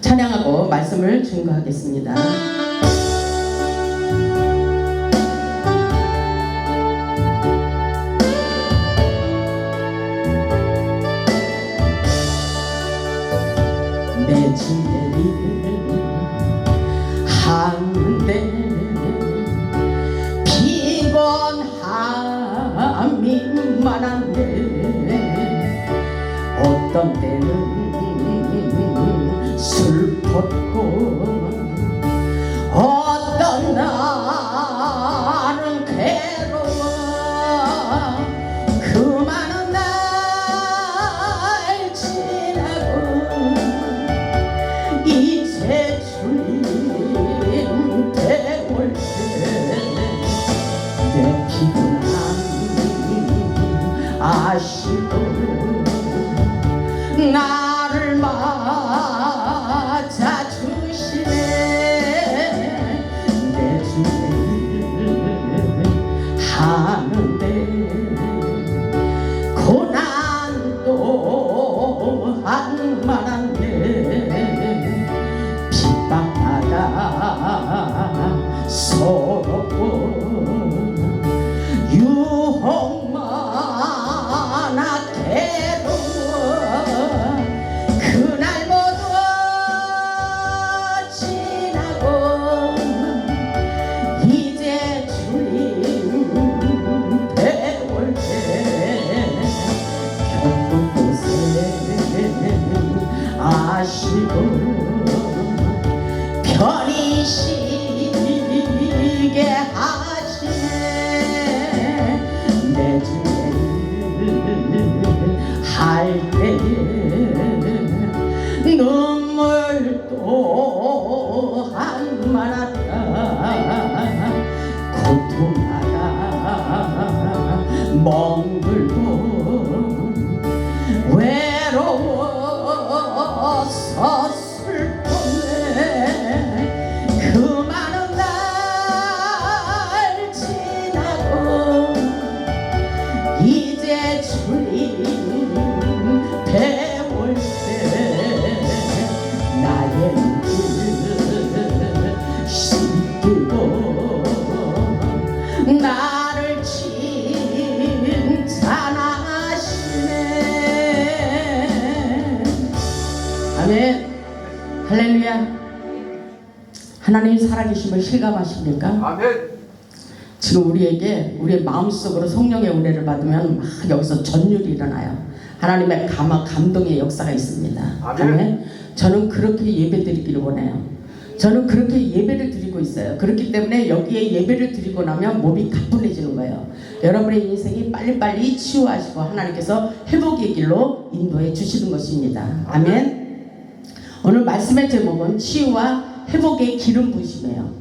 찬양하고 말씀을 증거하겠습니다. 내 주를 한데 피곤함이만 한데 어떤 때는 슬펐고 어떤 날은 괴로워 그 많은 날 지나고 이제 주님 되올 때 내 피곤함 아시고 나를 맞아주시네. 내 주를 하는데 고난 또한 많은데 핍박받아 서럽고 유혹만 괴로워 그날 모두 지나고 이제 주님 배울 때 겪은 곳에 아시고 편히 쉬게 하시네. 내 주를 할 때에 눈물 또한 많았다. 고통하다 멍들고 외로워서 슬펐네. 그 많은 날 지나고 이제 주님 배울 때 나의 눈을 씻기고 나를 칭찬하시네. 아멘. 할렐루야. 하나님 살아계심을 실감하십니까? 아멘. 지금 우리에게 우리의 마음속으로 성령의 은혜를 받으면 막 여기서 전율이 일어나요. 하나님의 감동의 역사가 있습니다. 아멘. 저는 그렇게 예배드리기를 원해요. 저는 그렇게 예배를 드리고 있어요. 그렇기 때문에 여기에 예배를 드리고 나면 몸이 가뿐해지는 거예요. 여러분의 인생이 빨리빨리 치유하시고 하나님께서 회복의 길로 인도해 주시는 것입니다. 아멘. 오늘 말씀의 제목은 치유와 회복의 기름 부으심이에요.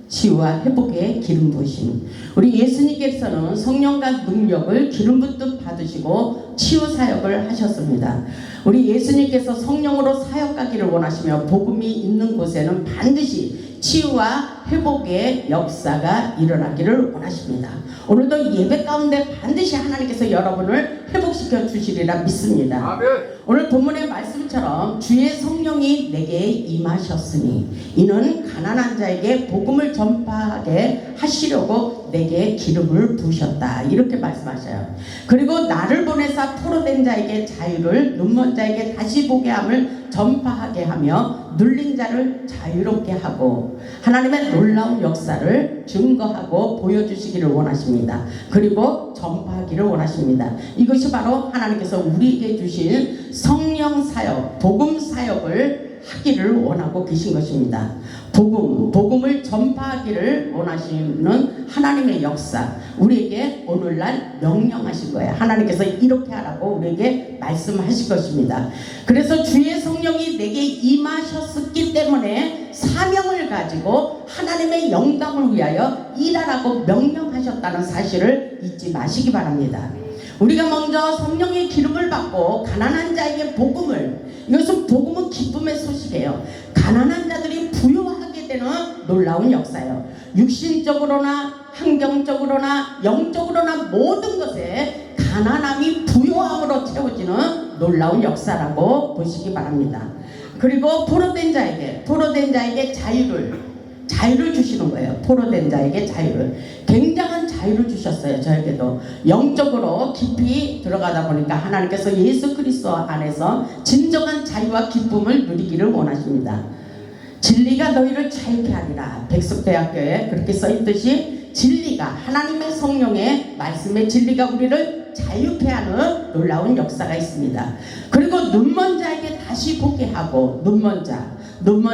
치유와 회복의 기름 부으심. 우리 예수님께서는 성령과 능력을 기름 붓듯 받으시고 치유 사역을 하셨습니다. 우리 예수님께서 성령으로 사역하기를 원하시며 복음이 있는 곳에는 반드시 치유와 회복의 역사가 일어나기를 원하십니다. 오늘도 예배 가운데 반드시 하나님께서 여러분을 회복시켜 주시리라 믿습니다. 아멘. 오늘 본문의 말씀처럼 주의 성령이 내게 임하셨으니 이는 가난한 자에게 복음을 전파하게 하시려고 내게 기름을 부으셨다. 이렇게 말씀하셔요. 그리고 나를 보내사 포로된 자에게 자유를, 눈먼 자에게 다시 보게 함을 전파하게 하며 눌린 자를 자유롭게 하고 하나님의 놀라운 역사를 증거하고 보여주시기를 원하십니다. 그리고 전파하기를 원하십니다. 이것이 바로 하나님께서 우리에게 주신 성령 사역, 복음 사역을 하기를 원하고 계신 것입니다. 복음을 전파하기를 원하시는 하나님의 역사, 우리에게 오늘날 명령하신 거예요. 하나님께서 이렇게 하라고 우리에게 말씀하실 것입니다. 그래서 주의 성령이 내게 임하셨기 때문에 사명을 가지고 하나님의 영광을 위하여 일하라고 명령하셨다는 사실을 잊지 마시기 바랍니다. 우리가 먼저 성령의 기름을 받고 가난한 자에게 복음을, 이것은 복음은 기쁨의 소식이에요. 가난한 자들이 부유하게 되는 놀라운 역사예요. 육신적으로나 환경적으로나 영적으로나 모든 것에 가난함이 부유함으로 채워지는 놀라운 역사라고 보시기 바랍니다. 그리고 포로된 자에게 자유를 주시는 거예요. 포로된 자에게 자유를. 굉장한 자유를 주셨어요. 저에게도 영적으로 깊이 들어가다 보니까 하나님께서 예수 그리스도 안에서 진정한 자유와 기쁨을 누리기를 원하십니다. 진리가 너희를 자유케 하리라. 백석대학교에 그렇게 써있듯이 진리가, 하나님의 성령의 말씀의 진리가 우리를 자유케 하는 놀라운 역사가 있습니다. 그리고 눈먼 자에게 다시 보게 하고, 눈먼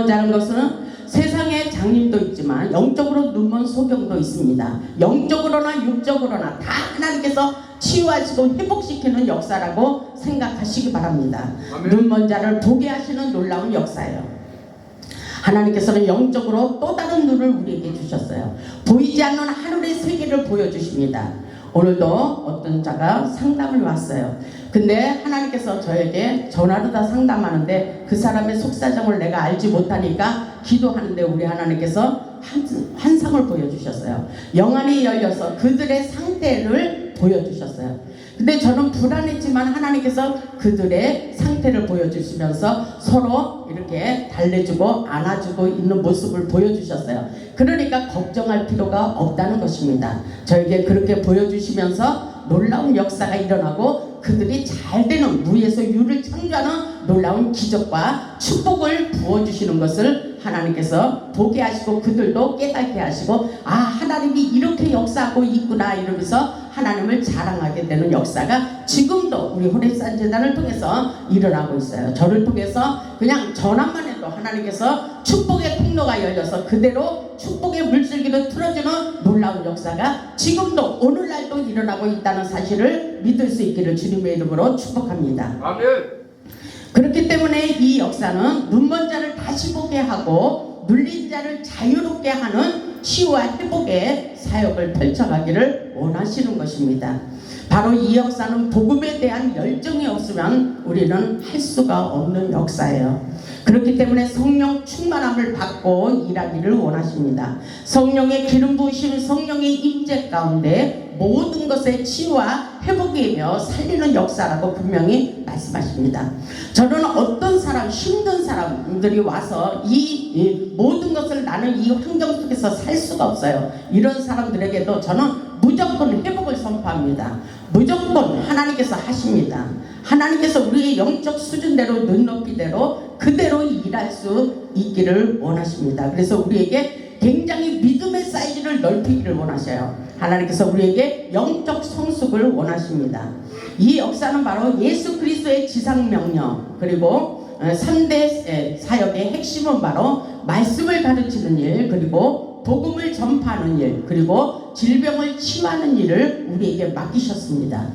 자는 것은 세상에 장님도 있지만 영적으로 눈먼 소경도 있습니다. 영적으로나 육적으로나 다 하나님께서 치유하시고 회복시키는 역사라고 생각하시기 바랍니다. 아멘. 눈먼 자를 보게 하시는 놀라운 역사예요. 하나님께서는 영적으로 또 다른 눈을 우리에게 주셨어요. 보이지 않는 하늘의 세계를 보여주십니다. 오늘도 어떤 자가 상담을 왔어요. 근데 하나님께서 저에게 전화로 다 상담하는데 그 사람의 속사정을 내가 알지 못하니까 기도하는데 우리 하나님께서 환상을 보여주셨어요. 영안이 열려서 그들의 상태를 보여주셨어요. 근데 저는 불안했지만 하나님께서 그들의 상태를 보여주시면서 서로 이렇게 달래주고 안아주고 있는 모습을 보여주셨어요. 그러니까 걱정할 필요가 없다는 것입니다. 저에게 그렇게 보여주시면서 놀라운 역사가 일어나고 그들이 잘 되는, 무에서 유를 창조하는 놀라운 기적과 축복을 부어주시는 것을 하나님께서 보게 하시고 그들도 깨닫게 하시고, 아, 하나님이 이렇게 역사하고 있구나 이러면서 하나님을 자랑하게 되는 역사가 지금도 우리 호렙산 재단을 통해서 일어나고 있어요. 저를 통해서 그냥 전화만 해도 하나님께서 축복의 통로가 열려서 그대로 축복의 물줄기를 틀어주는 놀라운 역사가 지금도 오늘날도 일어나고 있다는 사실을 믿을 수 있기를 주님의 이름으로 축복합니다. 아멘. 그렇기 때문에 이 역사는 눈먼 자를 다시 보게 하고 눌린 자를 자유롭게 하는 치유와 회복의 사역을 펼쳐가기를 원하시는 것입니다. 바로 이 역사는 복음에 대한 열정이 없으면 우리는 할 수가 없는 역사예요. 그렇기 때문에 성령 충만함을 받고 일하기를 원하십니다. 성령의 기름 부으심, 성령의 임재 가운데 모든 것의 치유와 회복이며 살리는 역사라고 분명히 말씀하십니다. 저는 어떤 사람, 힘든 사람들이 와서 이 모든 것을 나는 이 환경 속에서 살 수가 없어요. 이런 사람들에게도 저는 무조건 회복을 선포합니다. 무조건 하나님께서 하십니다. 하나님께서 우리의 영적 수준대로, 눈높이대로 그대로 일할 수 있기를 원하십니다. 그래서 우리에게 굉장히 믿음의 사이즈를 넓히기를 원하셔요. 하나님께서 우리에게 영적 성숙을 원하십니다. 이 역사는 바로 예수 그리스도의 지상명령, 그리고 3대 사역의 핵심은 바로 말씀을 가르치는 일, 그리고 복음을 전파하는 일, 그리고 질병을 치유하는 일을 우리에게 맡기셨습니다.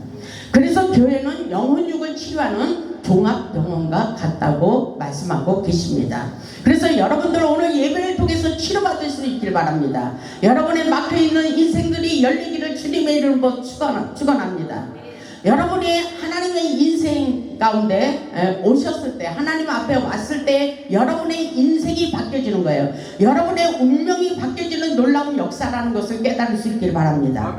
그래서 교회는 영혼육을 치료하는 종합병원과 같다고 말씀하고 계십니다. 그래서 여러분들 오늘 예배를 통해서 치료받을 수 있길 바랍니다. 여러분의 막혀있는 인생들이 열리기를 주님의 이름으로 축원합니다. 여러분이 하나님의 인생 가운데 오셨을 때, 하나님 앞에 왔을 때 여러분의 인생이 바뀌어지는 거예요. 여러분의 운명이 바뀌어지는 놀라운 역사라는 것을 깨달을 수 있길 바랍니다.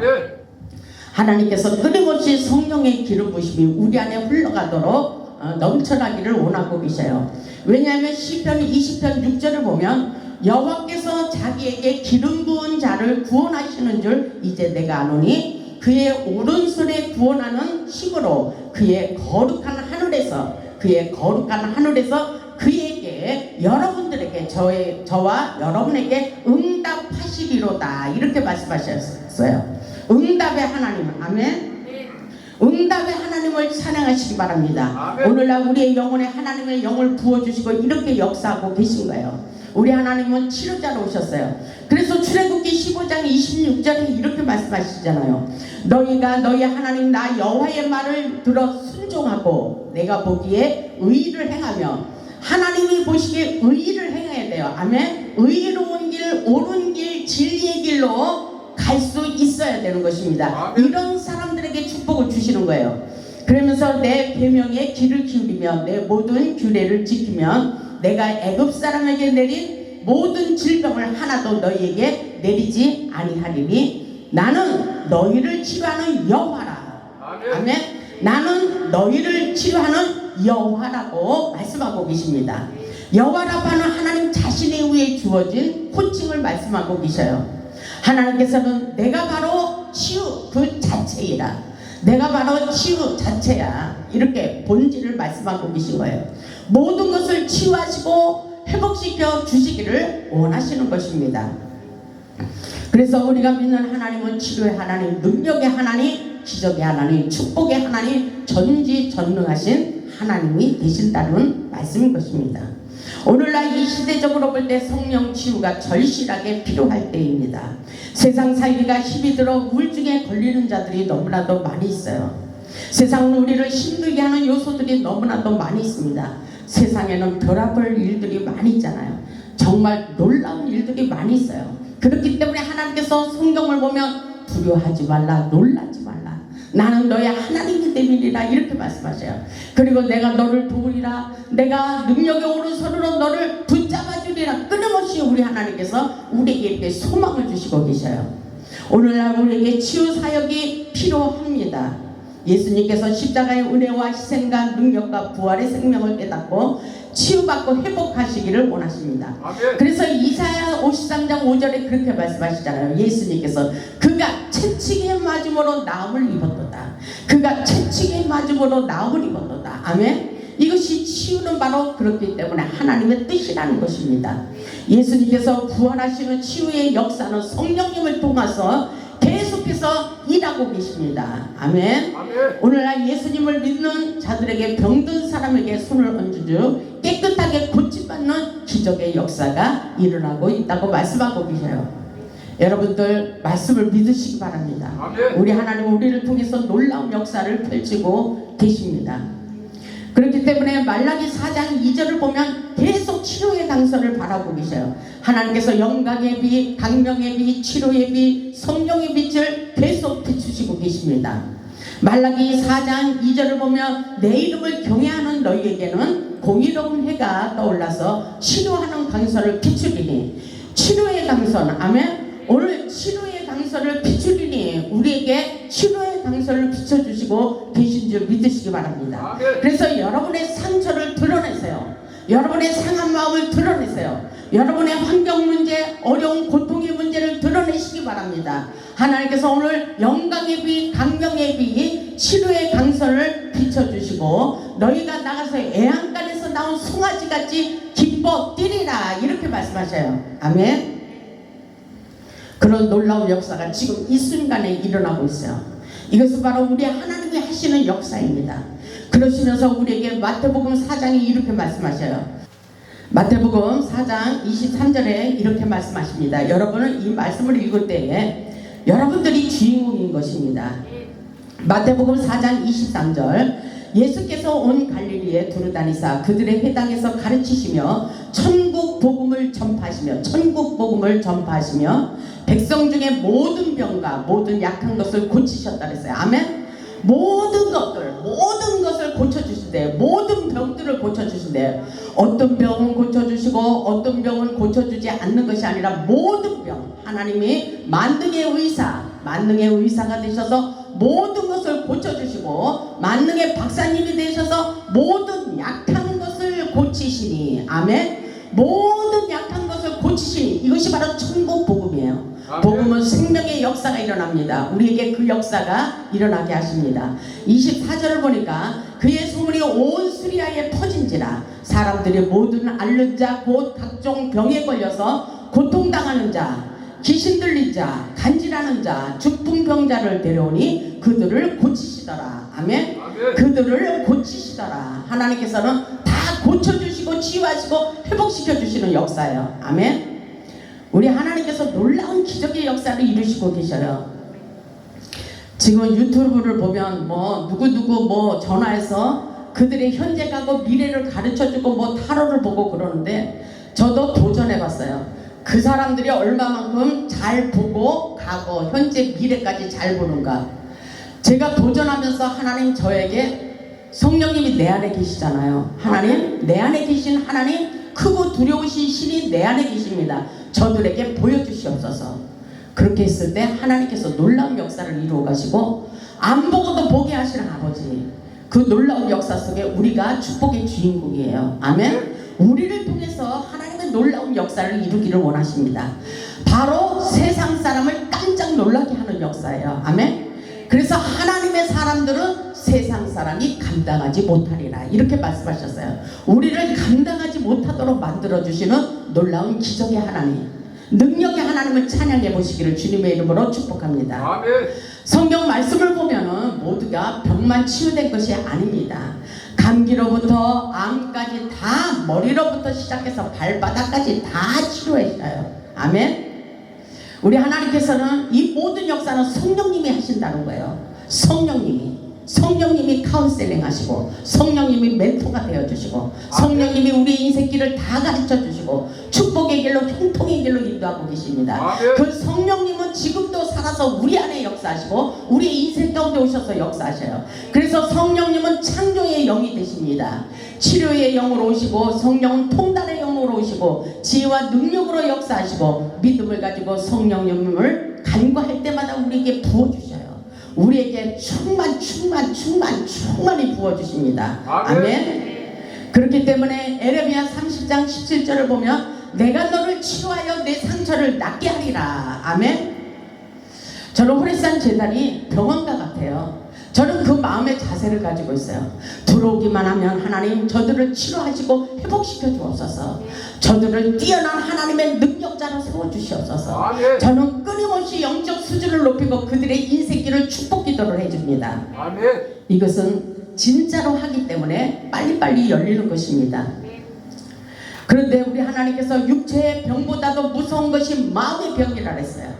하나님께서 끊임없이 성령의 기름 부심이 우리 안에 흘러가도록 넘쳐나기를 원하고 계셔요. 왜냐하면 시편 20편 6절을 보면 여호와께서 자기에게 기름 부은 자를 구원하시는 줄 이제 내가 아노니 그의 오른손에 구원하는 힘으로 그의 거룩한 하늘에서 그에게 여러분들에게 저와 여러분에게 응답하시리로다 이렇게 말씀하셨어요. 응답의 하나님, 아멘. 응답의 하나님을 찬양하시기 바랍니다. 아멘. 오늘날 우리의 영혼에 하나님의 영을 부어주시고 이렇게 역사하고 계신 거예요. 우리 하나님은 치료자로 오셨어요. 그래서 출애굽기 15장 26절에 이렇게 말씀하시잖아요. 너희가 너희 하나님 나 여호와의 말을 들어 순종하고 내가 보기에 의를 행하며, 하나님이 보시기에 의를 행해야 돼요. 아멘. 의로운 길, 옳은 길, 진리의 길로 갈 수 있어야 되는 것입니다. 이런 사람들에게 축복을 주시는 거예요. 그러면서 내 계명에 귀를 기울이며 내 모든 규례를 지키면 내가 애굽 사람에게 내린 모든 질병을 하나도 너희에게 내리지 아니하리니 나는 너희를 치료하는 여호와라. 아멘. 나는 너희를 치료하는 여호와라고 말씀하고 계십니다. 여호와라고 하는 하나님 자신의 위에 주어진 호칭을 말씀하고 계셔요. 하나님께서는 내가 바로 치유 그 자체이라, 내가 바로 치유 자체야, 이렇게 본질을 말씀하고 계신 거예요. 모든 것을 치유하시고 회복시켜 주시기를 원하시는 것입니다. 그래서 우리가 믿는 하나님은 치료의 하나님, 능력의 하나님, 기적의 하나님, 축복의 하나님, 전지전능하신 하나님이 되신다는 말씀인 것입니다. 오늘날 이 시대적으로 볼 때 성령 치유가 절실하게 필요할 때입니다. 세상 살기가 힘이 들어 우울증에 걸리는 자들이 너무나도 많이 있어요. 세상은 우리를 힘들게 하는 요소들이 너무나도 많이 있습니다. 세상에는 별아볼 일들이 많이 있잖아요. 정말 놀라운 일들이 많이 있어요. 그렇기 때문에 하나님께서 성경을 보면 두려워하지 말라, 놀라지 말라, 나는 너의 하나님이 됨이니라, 이렇게 말씀하셔요. 그리고 내가 너를 도우리라, 내가 능력의 오른손으로 너를 붙잡아 주리라. 끊임없이 우리 하나님께서 우리에게 이렇게 소망을 주시고 계셔요. 오늘날 우리에게 치유 사역이 필요합니다. 예수님께서 십자가의 은혜와 희생과 능력과 부활의 생명을 깨닫고 치유받고 회복하시기를 원하십니다. 아멘. 그래서 이사야 53장 5절에 그렇게 말씀하시잖아요. 예수님께서 그가 채찍에 맞음으로 나음을 입었도다. 그가 채찍에 맞음으로 나음을 입었도다. 아멘. 이것이 치유는 바로 그렇기 때문에 하나님의 뜻이라는 것입니다. 예수님께서 부활하시는 치유의 역사는 성령님을 통해서 계속해서 일하고 계십니다. 아멘. 아멘. 오늘날 예수님을 믿는 자들에게 병든 사람에게 손을 얹어주 깨끗하게 고침받는 기적의 역사가 일어나고 있다고 말씀하고 계세요. 여러분들 말씀을 믿으시기 바랍니다. 아멘. 우리 하나님은 우리를 통해서 놀라운 역사를 펼치고 계십니다. 그렇기 때문에 말라기 4장 2절을 보면 계속 치료의 강선을 바라고 계셔요. 하나님께서 영광의 빛, 강명의 빛, 치료의 빛, 성령의 빛을 계속 비추시고 계십니다. 말라기 4장 2절을 보면 내 이름을 경외하는 너희에게는 공의로운 해가 떠올라서 치료하는 강선을 비추리니, 치료의 강선, 아멘. 오늘 치료의 강선을 비추리니 우리에게 치료의 강선을 비춰주시고 계신 줄 믿으시기 바랍니다. 그래서 여러분의 상처를 드러내세요. 여러분의 상한 마음을 드러내세요. 여러분의 환경 문제, 어려운 고통의 문제를 드러내시기 바랍니다. 하나님께서 오늘 영광의 빛, 강명의 빛, 치료의 강선을 비춰주시고 너희가 나가서 애안간에서 나온 송아지같이 기뻐 뛰리라, 이렇게 말씀하셔요. 아멘. 그런 놀라운 역사가 지금 이 순간에 일어나고 있어요. 이것은 바로 우리 하나님이 하시는 역사입니다. 그러시면서 우리에게 마태복음 4장이 이렇게 말씀하셔요. 마태복음 4장 23절에 이렇게 말씀하십니다. 여러분은 이 말씀을 읽을 때에 여러분들이 주인공인 것입니다. 마태복음 4장 23절, 예수께서 온 갈릴리에 두루다니사 그들의 회당에서 가르치시며 천국 복음을 전파하시며 백성 중에 모든 병과 모든 약한 것을 고치셨다 그랬어요. 아멘. 모든 것을 고쳐주신대요. 모든 병들을 고쳐주신대요. 어떤 병은 고쳐주시고 어떤 병은 고쳐주지 않는 것이 아니라 모든 병, 하나님이 만능의 의사가 되셔서 모든 것을 고쳐주시고 만능의 박사님이 되셔서 모든 약한 것을 고치시니, 아멘. 모든 약한 것을 고치시니, 이것이 바로 천국 복음이에요. 복음은 생명의 역사가 일어납니다. 우리에게 그 역사가 일어나게 하십니다. 24절을 보니까 그의 소문이 온 수리아에 퍼진지라 사람들이 모든 앓는 자 곧 각종 병에 걸려서 고통당하는 자, 귀신 들린 자, 간질하는 자, 죽풍병자를 데려오니 그들을 고치시더라. 아멘. 그들을 고치시더라. 하나님께서는 다 고쳐주시고 치유하시고 회복시켜주시는 역사예요. 아멘. 우리 하나님께서 놀라운 기적의 역사를 이루시고 계셔요. 지금 유튜브를 보면 누구 전화해서 그들의 현재 가고 미래를 가르쳐주고 타로를 보고 그러는데 저도 도전해봤어요. 그 사람들이 얼마만큼 잘 보고 가고 현재 미래까지 잘 보는가. 제가 도전하면서 하나님 저에게 성령님이 내 안에 계시잖아요. 하나님, 내 안에 계신 하나님, 크고 두려우신 신이 내 안에 계십니다. 저들에게 보여주시옵소서. 그렇게 했을 때 하나님께서 놀라운 역사를 이루어 가시고 안 보고도 보게 하시는 아버지, 그 놀라운 역사 속에 우리가 축복의 주인공이에요. 아멘. 우리를 통해서 하나님의 놀라운 역사를 이루기를 원하십니다. 바로 세상 사람을 깜짝 놀라게 하는 역사예요. 아멘. 그래서 하나님의 사람들은 세상 사람이 감당하지 못하리라 이렇게 말씀하셨어요. 우리를 감당하지 못하도록 만들어주시는 놀라운 기적의 하나님, 능력의 하나님을 찬양해 보시기를 주님의 이름으로 축복합니다. 아멘. 성경 말씀을 보면은 모두가 병만 치유된 것이 아닙니다. 감기로부터 암까지 다, 머리로부터 시작해서 발바닥까지 다 치료해줘요. 아멘. 우리 하나님께서는 이 모든 역사는 성령님이 하신다는 거예요. 성령님이 카운셀링 하시고, 성령님이 멘토가 되어주시고, 성령님이 우리 인생길을 다 가르쳐주시고, 축복의 길로, 형통의 길로 인도하고 계십니다. 그 성령님은 지금도 살아서 우리 안에 역사하시고 우리 인생 가운데 오셔서 역사하셔요. 그래서 성령님은 창조의 영이 되십니다. 치료의 영으로 오시고, 성령은 통달의 영으로 오시고, 지혜와 능력으로 역사하시고, 믿음을 가지고 성령님을 간구할 때마다 우리에게 부어주셔요. 우리에게 충만히 부어주십니다. 아멘. 그렇기 때문에 에레미야 30장 17절을 보면 내가 너를 치료하여 내 상처를 낫게 하리라. 아멘. 저는 호레산 재단이 병원과 같아요. 저는 그 마음의 자세를 가지고 있어요. 들어오기만 하면 하나님 저들을 치료하시고 회복시켜 주옵소서. 저들을 뛰어난 하나님의 능력자로 세워주시옵소서. 저는 끊임없이 영적 수준을 높이고 그들의 인생길을 축복 기도를 해줍니다. 아멘. 이것은 진짜로 하기 때문에 빨리빨리 열리는 것입니다. 그런데 우리 하나님께서 육체의 병보다도 무서운 것이 마음의 병이라 했어요.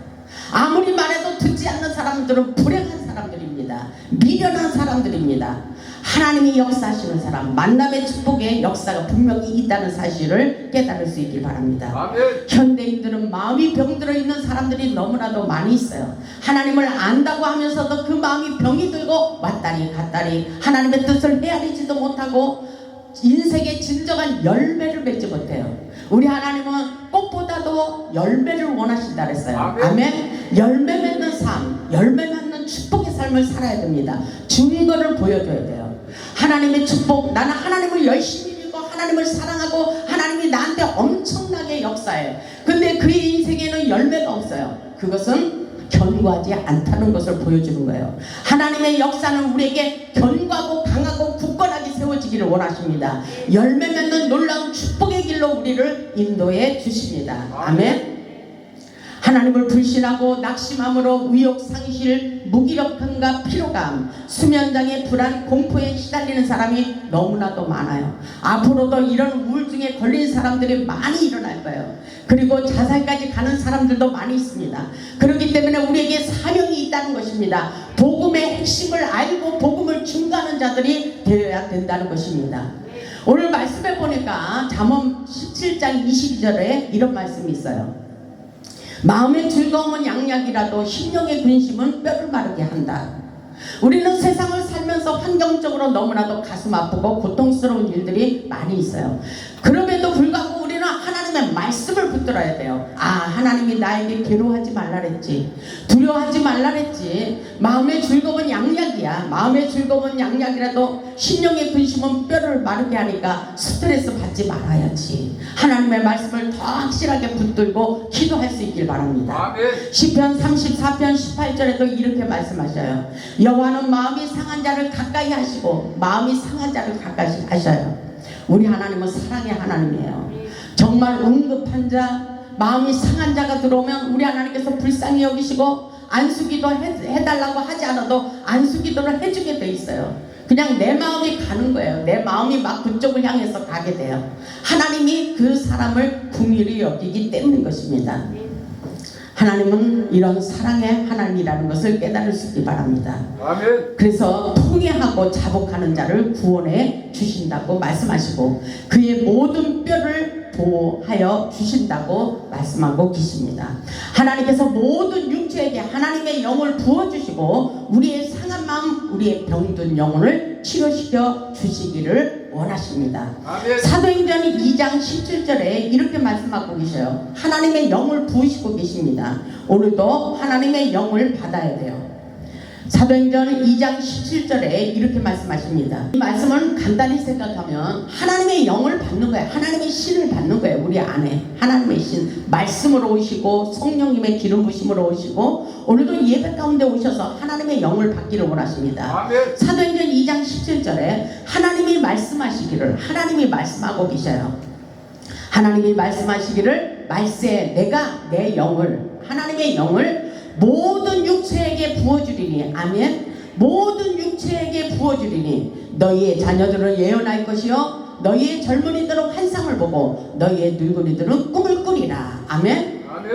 아무리 말해도 듣지 않는 사람들은 불행한 사람들입니다. 미련한 사람들입니다. 하나님이 역사하시는 사람, 만남의 축복의 역사가 분명히 있다는 사실을 깨달을 수 있길 바랍니다. 아멘. 현대인들은 마음이 병들어 있는 사람들이 너무나도 많이 있어요. 하나님을 안다고 하면서도 그 마음이 병이 들고 왔다리 갔다리 하나님의 뜻을 헤아리지도 못하고 인생의 진정한 열매를 맺지 못해요. 우리 하나님은 꽃보다도 열매를 원하신다 그랬어요. 아멘. 열매 맺는 삶, 열매 맺는 축복의 삶을 살아야 됩니다. 증거를 보여줘야 돼요. 하나님의 축복, 나는 하나님을 열심히 믿고 하나님을 사랑하고 하나님이 나한테 엄청나게 역사해. 근데 그의 인생에는 열매가 없어요. 그것은 견고하지 않다는 것을 보여주는 거예요. 하나님의 역사는 우리에게 견고하고 강하고 굳건하게 세워지기를 원하십니다. 열매 맺는 놀라운 축복의 길로 우리를 인도해 주십니다. 아멘. 하나님을 불신하고 낙심함으로 의욕 상실, 무기력함과 피로감, 수면장애, 불안, 공포에 시달리는 사람이 너무나도 많아요. 앞으로도 이런 우울증에 걸린 사람들이 많이 일어날 거예요. 그리고 자살까지 가는 사람들도 많이 있습니다. 그렇기 때문에 우리에게 사명이 있다는 것입니다. 복음의 핵심을 알고 복음을 증거하는 자들이 되어야 된다는 것입니다. 오늘 말씀해 보니까 잠언 17장 22절에 이런 말씀이 있어요. 마음의 즐거움은 양약이라도 심령의 근심은 뼈를 마르게 한다. 우리는 세상을 살면서 환경적으로 너무나도 가슴 아프고 고통스러운 일들이 많이 있어요. 그럼에도 불구하고 우리는 하나님의 말씀을 붙들어야 돼요. 아, 하나님이 나에게 괴로워하지 말라 그랬지, 두려워하지 말라 그랬지. 마음의 즐거움은 양약이야. 마음의 즐거움은 양약이라도 심령의 근심은 뼈를 마르게 하니까 스트레스 받지 말아야지. 하나님의 말씀을 더 확실하게 붙들고 기도할 수 있길 바랍니다. 시편 34편 18절에도 이렇게 말씀하셔요. 여호와는 마음이 상한 자를 가까이 하시고 마음이 상한 자를 가까이 하셔요. 우리 하나님은 사랑의 하나님이에요. 정말 응급한 자, 마음이 상한 자가 들어오면 우리 하나님께서 불쌍히 여기시고 안수기도 해달라고 하지 않아도 안수기도를 해주게 돼 있어요. 그냥 내 마음이 가는 거예요. 내 마음이 막 그쪽을 향해서 가게 돼요. 하나님이 그 사람을 긍휼히 여기기 때문인 것입니다. 하나님은 이런 사랑의 하나님이라는 것을 깨달을 수 있기 바랍니다. 아멘. 그래서 통회하고 자복하는 자를 구원해 주신다고 말씀하시고 그의 모든 뼈를 보호하여 주신다고 말씀하고 계십니다. 하나님께서 모든 육체에게 하나님의 영을 부어주시고 우리의 상한 마음, 우리의 병든 영혼을 치료시켜 주시기를 원하십니다. 아멘. 사도행전 2장 17절에 이렇게 말씀하고 계셔요. 하나님의 영을 부으시고 계십니다. 오늘도 하나님의 영을 받아야 돼요. 사도행전 2장 17절에 이렇게 말씀하십니다. 이 말씀은 간단히 생각하면 하나님의 영을 받는 거예요. 하나님의 신을 받는 거예요. 우리 안에 하나님의 신 말씀으로 오시고 성령님의 기름 부심으로 오시고 오늘도 예배 가운데 오셔서 하나님의 영을 받기를 원하십니다. 아멘. 사도행전 2장 17절에 하나님이 말씀하시기를 하나님이 말씀하고 계셔요. 하나님이 말씀하시기를 말세 내가 내 영을 하나님의 영을 모든 육체에게 부어주리니 아멘. 모든 육체에게 부어주리니 너희의 자녀들은 예언할 것이요 너희의 젊은이들은 환상을 보고 너희의 늙은이들은 꿈을 꾸리라. 아멘. 아멘.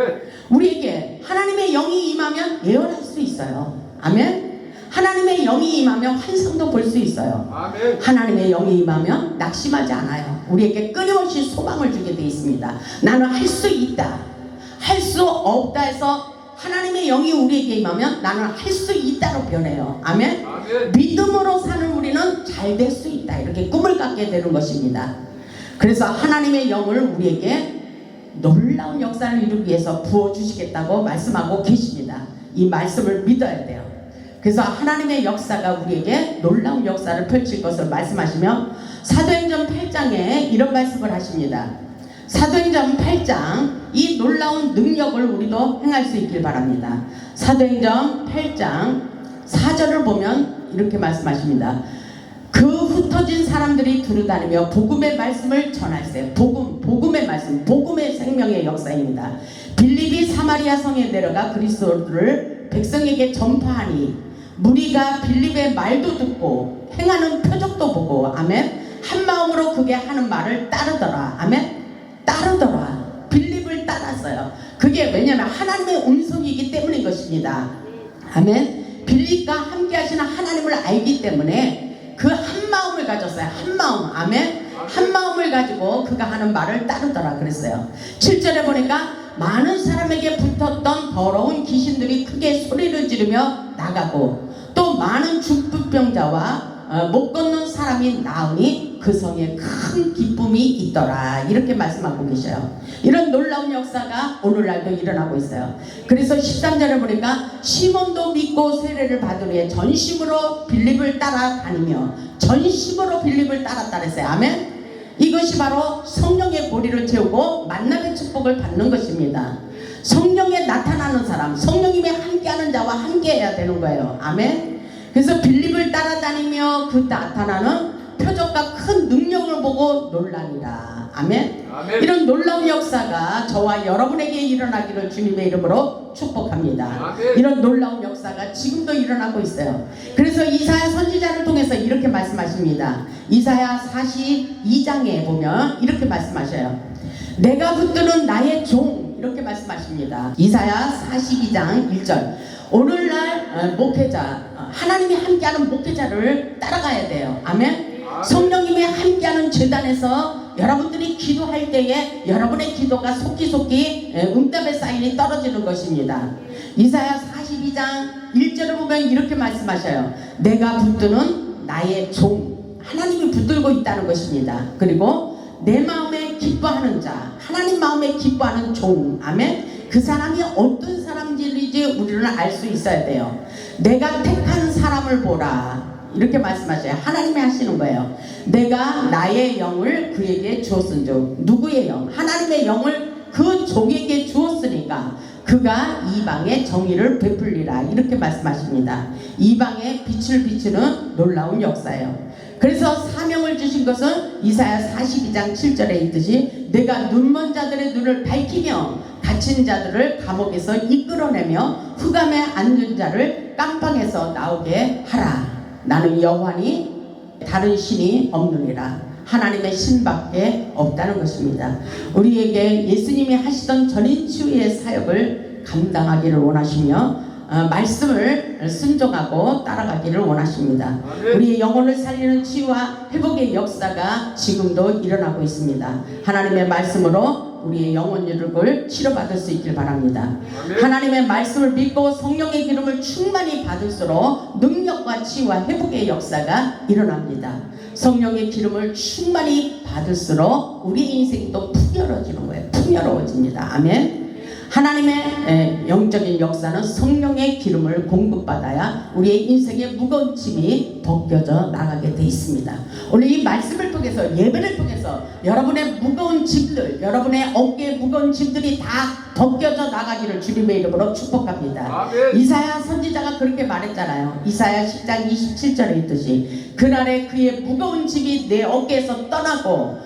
우리에게 하나님의 영이 임하면 예언할 수 있어요. 아멘. 하나님의 영이 임하면 환상도 볼 수 있어요. 아멘. 하나님의 영이 임하면 낙심하지 않아요. 우리에게 끊임없이 소망을 주게 되어 있습니다. 나는 할 수 있다. 할 수 없다 해서 하나님의 영이 우리에게 임하면 나는 할 수 있다로 변해요. 아멘. 아멘. 믿음으로 사는 우리는 잘 될 수 있다. 이렇게 꿈을 갖게 되는 것입니다. 그래서 하나님의 영을 우리에게 놀라운 역사를 이루기 위해서 부어주시겠다고 말씀하고 계십니다. 이 말씀을 믿어야 돼요. 그래서 하나님의 역사가 우리에게 놀라운 역사를 펼칠 것을 말씀하시며 사도행전 8장에 이런 말씀을 하십니다. 사도행전 8장 이 놀라운 능력을 우리도 행할 수 있길 바랍니다. 사도행전 8장 4절을 보면 이렇게 말씀하십니다. 그 흩어진 사람들이 두루다니며 복음의 말씀을 전할세. 복음의 말씀, 복음의 생명의 역사입니다. 빌립이 사마리아 성에 내려가 그리스도를 백성에게 전파하니 무리가 빌립의 말도 듣고 행하는 표적도 보고 아멘. 한 마음으로 그게 하는 말을 따르더라. 아멘. 따르더라. 빌립을 따랐어요. 그게 왜냐하면 하나님의 음성이기 때문인 것입니다. 아멘. 빌립과 함께 하시는 하나님을 알기 때문에 그 한 마음을 가졌어요. 한 마음. 아멘. 한 마음을 가지고 그가 하는 말을 따르더라 그랬어요. 7절에 보니까 많은 사람에게 붙었던 더러운 귀신들이 크게 소리를 지르며 나가고 또 많은 중풍병자와 못 걷는 사람이 나으니 그 성에 큰 기쁨이 있더라. 이렇게 말씀하고 계셔요. 이런 놀라운 역사가 오늘날도 일어나고 있어요. 그래서 13절에 보니까 시몬도 믿고 세례를 받은 후에 전심으로 빌립을 따라다니며 전심으로 빌립을 따랐다 그랬어요. 아멘. 이것이 바로 성령의 고리를 채우고 만남의 축복을 받는 것입니다. 성령에 나타나는 사람, 성령님이 함께하는 자와 함께해야 되는 거예요. 아멘. 그래서 빌립을 따라다니며 그 나타나는 표적과 큰 능력을 보고 놀라니라. 아멘. 아멘. 이런 놀라운 역사가 저와 여러분에게 일어나기를 주님의 이름으로 축복합니다. 아멘. 이런 놀라운 역사가 지금도 일어나고 있어요. 그래서 이사야 선지자를 통해서 이렇게 말씀하십니다. 이사야 42장에 보면 이렇게 말씀하셔요. 내가 붙드는 나의 종, 이렇게 말씀하십니다. 이사야 42장 1절. 오늘날 목회자, 하나님이 함께하는 목회자를 따라가야 돼요. 아멘. 성령님이 함께하는 제단에서 여러분들이 기도할 때에 여러분의 기도가 속기속기 응답의 사인이 떨어지는 것입니다. 이사야 42장 1절을 보면 이렇게 말씀하셔요. 내가 붙드는 나의 종, 하나님이 붙들고 있다는 것입니다. 그리고 내 마음에 기뻐하는 자, 하나님 마음에 기뻐하는 종. 아멘. 그 사람이 어떤 사람인지 우리는 알 수 있어야 돼요. 내가 택한 사람을 보라. 이렇게 말씀하셔요. 하나님이 하시는 거예요. 내가 나의 영을 그에게 주었은즉. 누구의 영? 하나님의 영을 그 종에게 주었으니까 그가 이방의 정의를 베풀리라. 이렇게 말씀하십니다. 이방의 빛을 비추는 놀라운 역사예요. 그래서 사명을 주신 것은 이사야 42장 7절에 있듯이 내가 눈먼 자들의 눈을 밝히며 갇힌 자들을 감옥에서 이끌어내며 흑암에 앉은 자를 깜방에서 나오게 하라. 나는 여호와니 다른 신이 없느니라. 하나님의 신밖에 없다는 것입니다. 우리에게 예수님이 하시던 전인 치유의 사역을 감당하기를 원하시며 말씀을 순종하고 따라가기를 원하십니다. 우리의 영혼을 살리는 치유와 회복의 역사가 지금도 일어나고 있습니다. 하나님의 말씀으로 우리의 영혼력을 치료받을 수 있길 바랍니다. 하나님의 말씀을 믿고 성령의 기름을 충만히 받을수록 능력과 치유와 회복의 역사가 일어납니다. 성령의 기름을 충만히 받을수록 우리 인생이 또 풍요로워지는 거예요. 풍요로워집니다. 아멘. 하나님의 영적인 역사는 성령의 기름을 공급받아야 우리의 인생의 무거운 짐이 벗겨져 나가게 돼 있습니다. 오늘 이 말씀을 통해서, 예배를 통해서 여러분의 무거운 짐들, 여러분의 어깨에 무거운 짐들이 다 벗겨져 나가기를 주님의 이름으로 축복합니다. 아멘. 이사야 선지자가 그렇게 말했잖아요. 이사야 10장 27절에 있듯이 그날에 그의 무거운 짐이 내 어깨에서 떠나고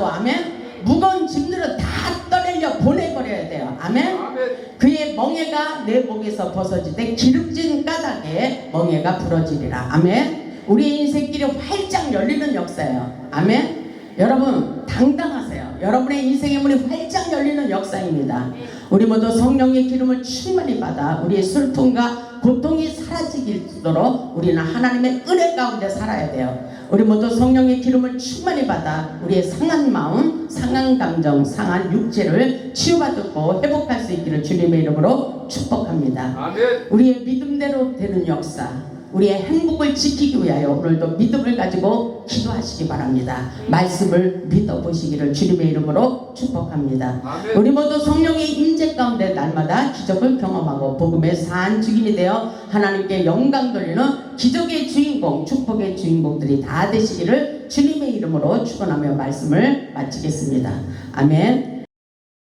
아멘. 무거운 짐들은 다 떠내려 보내버려야 돼요. 아멘. 아멘. 그의 멍에가 내 목에서 벗어지되 기름진 까닭에 멍에가 부러지리라. 아멘. 우리의 인생길이 활짝 열리는 역사예요. 아멘. 여러분 당당하세요. 여러분의 인생의 문이 활짝 열리는 역사입니다. 우리 모두 성령의 기름을 충만히 받아 우리의 슬픔과 고통이 사라지도록 우리는 하나님의 은혜 가운데 살아야 돼요. 우리 모두 성령의 기름을 충만히 받아 우리의 상한 마음, 상한 감정, 상한 육체를 치유받고 회복할 수 있기를 주님의 이름으로 축복합니다. 아멘. 우리의 믿음대로 되는 역사, 우리의 행복을 지키기 위하여 오늘도 믿음을 가지고 기도하시기 바랍니다. 말씀을 믿어보시기를 주님의 이름으로 축복합니다. 아멘. 우리 모두 성령의 임재 가운데 날마다 기적을 경험하고 복음의 산 증인이 되어 하나님께 영광 돌리는 기적의 주인공, 축복의 주인공들이 다 되시기를 주님의 이름으로 축원하며 말씀을 마치겠습니다. 아멘.